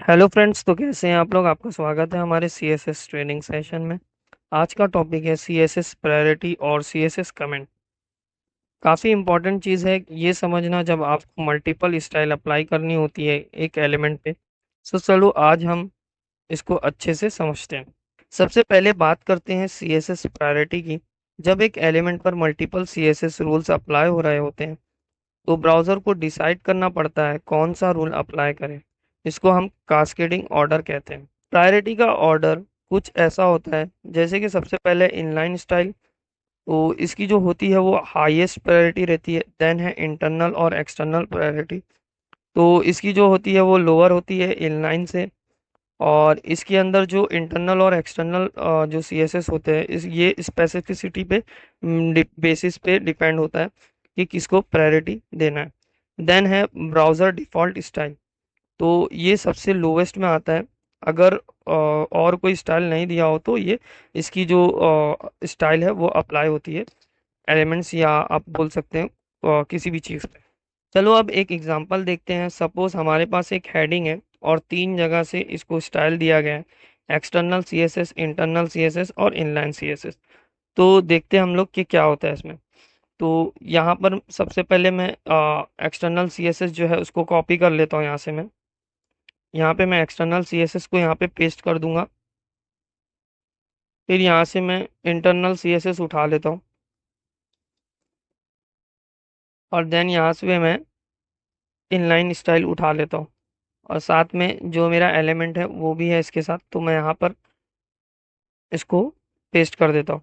Hello friends, तो कैसे हैं आप लोग। आपका स्वागत है हमारे सीएसएस ट्रेनिंग सेशन में। आज का टॉपिक है सीएसएस प्रायोरिटी और सीएसएस कमेंट। काफ़ी इंपॉर्टेंट चीज़ है ये समझना जब आपको मल्टीपल स्टाइल अप्लाई करनी होती है एक एलिमेंट पे। तो चलो आज हम इसको अच्छे से समझते हैं। सबसे पहले बात करते हैं सीएसएस प्रायोरिटी की। जब एक एलिमेंट पर मल्टीपल सीएसएस रूल्स अप्लाई हो रहे होते हैं तो ब्राउज़र को डिसाइड करना पड़ता है कौन सा रूल अप्लाई करें। इसको हम कास्केडिंग ऑर्डर कहते हैं। प्रायोरिटी का ऑर्डर कुछ ऐसा होता है जैसे कि सबसे पहले इनलाइन स्टाइल। तो इसकी जो होती है वो हाईएस्ट प्रायोरिटी रहती है। देन है इंटरनल और एक्सटर्नल प्रायोरिटी। तो इसकी जो होती है वो लोअर होती है इनलाइन से। और इसके अंदर जो इंटरनल और एक्सटर्नल जो सीएसएस होते हैं ये स्पेसिफिसिटी पे बेसिस पे डिपेंड होता है कि किसको प्रायोरिटी देना है। देन है ब्राउज़र डिफ़ॉल्ट स्टाइल। तो ये सबसे लोवेस्ट में आता है। अगर और कोई स्टाइल नहीं दिया हो तो ये इसकी जो स्टाइल है वो अप्लाई होती है एलिमेंट्स या आप बोल सकते हैं किसी भी चीज़ पे। चलो अब एक एग्जांपल देखते हैं। सपोज हमारे पास एक हेडिंग है और तीन जगह से इसको स्टाइल दिया गया है। एक्सटर्नल सीएसएस, इंटरनल सीएसएस और इनलाइन सीएसएस। तो देखते हैं हम लोग कि क्या होता है इसमें। तो यहाँ पर सबसे पहले मैं एक्सटर्नल सीएसएस जो है उसको कॉपी कर लेता हूँ। यहाँ से मैं यहाँ पे मैं एक्सटर्नल सीएसएस को यहाँ पे पेस्ट कर दूंगा। फिर यहाँ से मैं इंटरनल सीएसएस उठा लेता हूँ और देन यहाँ से मैं इनलाइन स्टाइल उठा लेता हूँ। और साथ में जो मेरा एलिमेंट है वो भी है इसके साथ, तो मैं यहाँ पर इसको पेस्ट कर देता हूँ।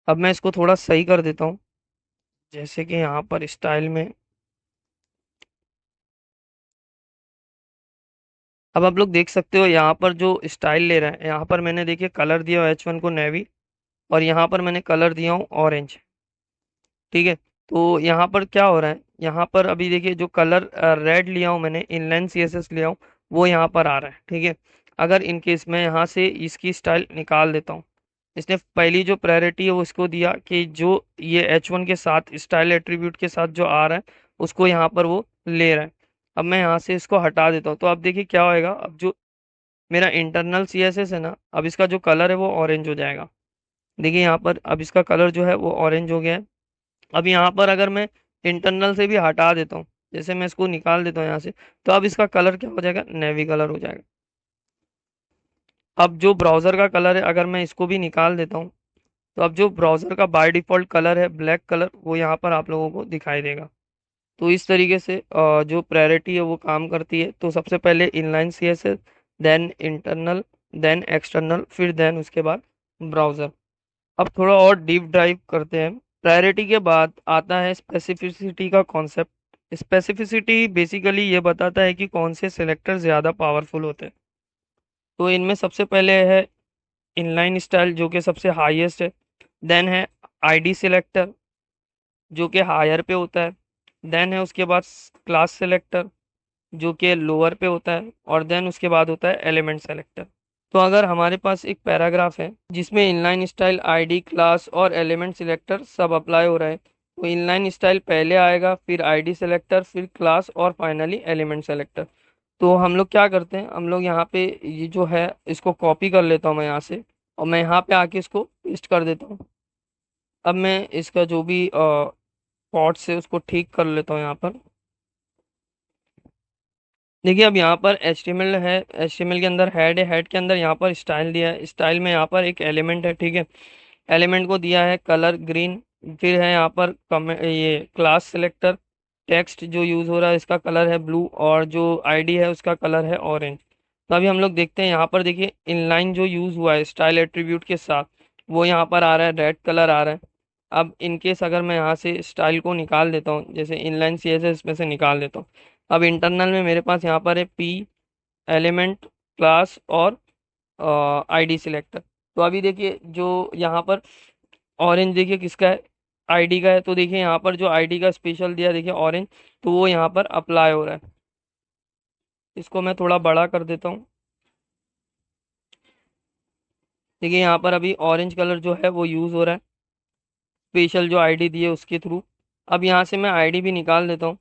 अब मैं इसको थोड़ा सही कर देता हूँ। जैसे कि यहाँ पर स्टाइल में अब आप लोग देख सकते हो यहाँ पर जो स्टाइल ले रहा है, यहाँ पर मैंने देखिए कलर दिया H1 को नेवी और यहाँ पर मैंने कलर दिया हूँ ऑरेंज। ठीक है। तो यहाँ पर क्या हो रहा है, यहाँ पर अभी देखिए जो कलर रेड लिया हूँ मैंने, इनलाइन सीएसएस लिया हूँ, वो यहाँ पर आ रहा है। ठीक है। अगर इन केस मैं यहाँ से इसकी स्टाइल निकाल देता हूँ। इसने पहली जो प्रायोरिटी है वो इसको दिया कि जो ये H1 के साथ स्टाइल एट्रीब्यूट के साथ जो आ रहा है उसको यहाँ पर वो ले रहा है। अब मैं यहाँ से इसको हटा देता हूँ तो अब देखिए क्या होएगा। अब जो मेरा इंटरनल सीएसएस है ना, अब इसका जो कलर है वो ऑरेंज हो जाएगा। देखिए यहाँ पर अब इसका कलर जो है वो ऑरेंज हो गया है। अब यहाँ पर अगर मैं इंटरनल से भी हटा देता हूँ, जैसे मैं इसको निकाल देता हूँ यहाँ से, तो अब इसका कलर क्या हो जाएगा, नेवी कलर हो जाएगा। अब जो ब्राउजर का कलर है अगर मैं इसको भी निकाल देता हूँ तो अब जो ब्राउजर का बाय डिफॉल्ट कलर है ब्लैक कलर, वो यहाँ पर आप लोगों को दिखाई देगा। तो इस तरीके से जो प्रायोरिटी है वो काम करती है। तो सबसे पहले inline CSS, then internal, then external, फिर देन उसके बाद ब्राउजर। अब थोड़ा और डीप ड्राइव करते हैं। प्रायोरिटी के बाद आता है स्पेसिफिसिटी का कॉन्सेप्ट। स्पेसिफिसिटी बेसिकली ये बताता है कि कौन से सिलेक्टर ज़्यादा पावरफुल होते हैं। तो इनमें सबसे पहले है इनलाइन स्टाइल जो कि सबसे हाईएस्ट है। देन है आईडी सिलेक्टर जो कि हायर पे होता है। देन है उसके बाद क्लास सिलेक्टर जो कि लोअर पे होता है। और देन उसके बाद होता है एलिमेंट सेलेक्टर। तो अगर हमारे पास एक पैराग्राफ है जिसमें इनलाइन स्टाइल, आईडी, क्लास और एलिमेंट सिलेक्टर सब अप्लाई हो रहा है, तो इनलाइन स्टाइल पहले आएगा, फिर आईडी सिलेक्टर, फिर क्लास और फाइनली एलिमेंट सेलेक्टर। तो हम लोग क्या करते हैं, हम लोग यहाँ पे ये जो है इसको कॉपी कर लेता हूँ मैं यहाँ से और मैं यहाँ पे आके इसको पेस्ट कर देता हूँ। अब मैं इसका जो भी पॉट्स है उसको ठीक कर लेता हूँ यहाँ पर। देखिए अब यहाँ पर HTML है, HTML के अंदर हेड है, हेड के अंदर यहाँ पर स्टाइल दिया है, स्टाइल में यहाँ पर एक एलिमेंट है। ठीक है। एलिमेंट को दिया है कलर ग्रीन। फिर है यहाँ पर ये क्लास सिलेक्टर, टेक्स्ट जो यूज़ हो रहा है इसका कलर है ब्लू और जो आईडी है उसका कलर है ऑरेंज। तो अभी हम लोग देखते हैं यहाँ पर देखिए इनलाइन जो यूज़ हुआ है स्टाइल एट्रीब्यूट के साथ वो यहाँ पर आ रहा है, रेड कलर आ रहा है। अब इनकेस अगर मैं यहाँ से स्टाइल को निकाल देता हूँ, जैसे इनलाइन सीएसएस में से निकाल देता हूँ, अब इंटरनल में मेरे पास यहाँ पर है पी, एलिमेंट, क्लास और आईडी सिलेक्टर। तो अभी देखिए जो यहाँ पर ऑरेंज देखिए किसका है, आईडी का है। तो देखिए यहाँ पर जो आईडी का स्पेशल दिया देखिए ऑरेंज, तो वो यहाँ पर अप्लाई हो रहा है। इसको मैं थोड़ा बड़ा कर देता हूँ। देखिए यहाँ पर अभी ऑरेंज कलर जो है वो यूज़ हो रहा है स्पेशल जो आईडी दी है उसके थ्रू। अब यहाँ से मैं आईडी भी निकाल देता हूँ।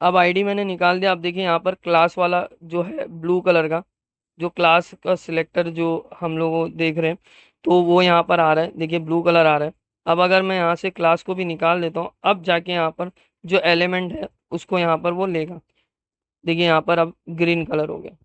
अब आईडी मैंने निकाल दिया। अब देखिए यहाँ पर क्लास वाला जो है ब्लू कलर का, जो क्लास का सिलेक्टर जो हम लोग देख रहे हैं, तो वो यहाँ पर आ रहा है, देखिए ब्लू कलर आ रहा है। अब अगर मैं यहाँ से क्लास को भी निकाल देता हूँ, अब जाके यहाँ पर जो एलिमेंट है उसको यहाँ पर वो लेगा। देखिए यहाँ पर अब ग्रीन कलर हो गया।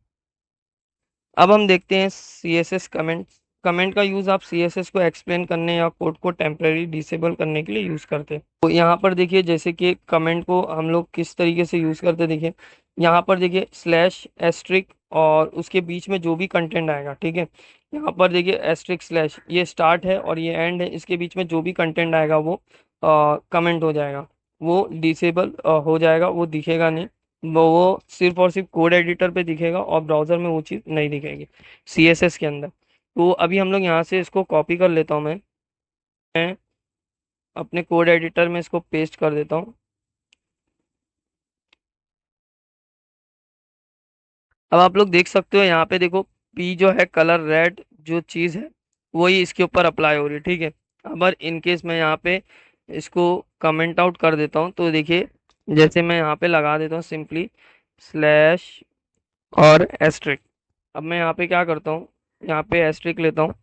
अब हम देखते हैं CSS कमेंट। कमेंट का यूज़ आप CSS को एक्सप्लेन करने या कोड को टेम्परेरी डिसेबल करने के लिए यूज़ करते हैं। तो यहाँ पर देखिए जैसे कि कमेंट को हम लोग किस तरीके से यूज़ करते हैं, देखिए यहाँ पर देखिए स्लैश एस्ट्रिक और उसके बीच में जो भी कंटेंट आएगा, ठीक है। यहाँ पर देखिए एस्ट्रिक स्लैश, ये स्टार्ट है और ये एंड है, इसके बीच में जो भी कंटेंट आएगा वो कमेंट हो जाएगा, वो डिसेबल हो जाएगा, वो दिखेगा नहीं। वो सिर्फ और सिर्फ कोड एडिटर पे दिखेगा और ब्राउजर में वो चीज़ नहीं दिखेगी CSS के अंदर। तो अभी हम लोग यहाँ से इसको कॉपी कर लेता हूँ मैं अपने कोड एडिटर में इसको पेस्ट कर देता हूँ। अब आप लोग देख सकते हो यहाँ पे देखो, पी जो है कलर रेड जो चीज़ है वही इसके ऊपर अप्लाई हो रही है, ठीक है। अगर इन केस मैं यहाँ पे इसको कमेंट आउट कर देता हूँ तो देखिए जैसे मैं यहाँ पे लगा देता हूँ सिंपली स्लैश और एस्ट्रिक। अब मैं यहाँ पे क्या करता हूँ, यहाँ पे एस्ट्रिक लेता हूँ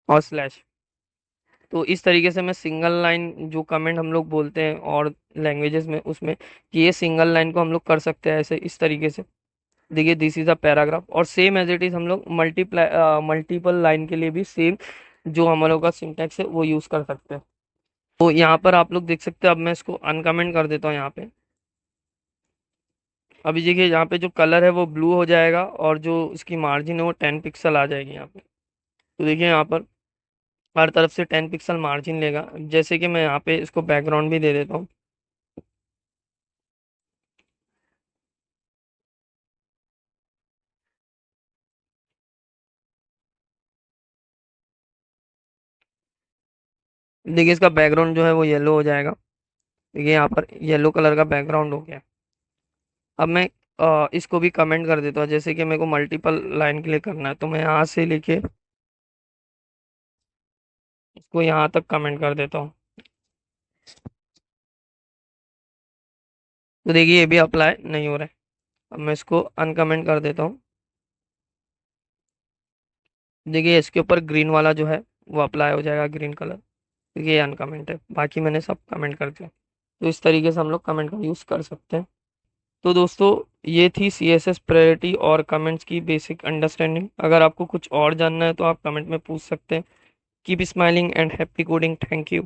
और स्लैश। तो इस तरीके से मैं सिंगल लाइन जो कमेंट हम लोग बोलते हैं और लैंग्वेजेस में उसमें, कि ये सिंगल लाइन को हम लोग कर सकते हैं ऐसे इस तरीके से। देखिए दिस इज अ पैराग्राफ, और सेम एज इट इज हम लोग मल्टीपल लाइन के लिए भी सेम जो हम लोग का सिंटैक्स है वो यूज कर सकते हैं। तो यहाँ पर आप लोग देख सकते हैं। अब मैं इसको अनकमेंट कर देता हूँ यहाँ पे। अभी देखिए यहाँ पे जो कलर है वो ब्लू हो जाएगा और जो इसकी मार्जिन है वो 10 पिक्सल आ जाएगी यहाँ पे। तो देखिए यहाँ पर हर तरफ से 10 पिक्सल मार्जिन लेगा। जैसे कि मैं यहाँ पे इसको बैकग्राउंड भी दे देता हूँ। देखिए इसका बैकग्राउंड जो है वो येलो हो जाएगा। देखिए यहाँ पर येलो कलर का बैकग्राउंड हो गया। अब मैं इसको भी कमेंट कर देता हूँ। जैसे कि मेरे को मल्टीपल लाइन के लिए करना है तो मैं यहाँ से लेके इसको यहाँ तक कमेंट कर देता हूँ। तो देखिए ये भी अप्लाई नहीं हो रहा है। अब मैं इसको अनकमेंट कर देता हूँ। देखिए इसके ऊपर ग्रीन वाला जो है वो अप्लाई हो जाएगा, ग्रीन कलर, क्योंकि ये अनकमेंट है, बाकी मैंने सब कमेंट कर दिया। तो इस तरीके से हम लोग कमेंट का यूज़ कर सकते हैं। तो दोस्तों ये थी CSS प्रायोरिटी और कमेंट्स की बेसिक अंडरस्टैंडिंग। अगर आपको कुछ और जानना है तो आप कमेंट में पूछ सकते हैं। Keep smiling and happy coding. Thank you.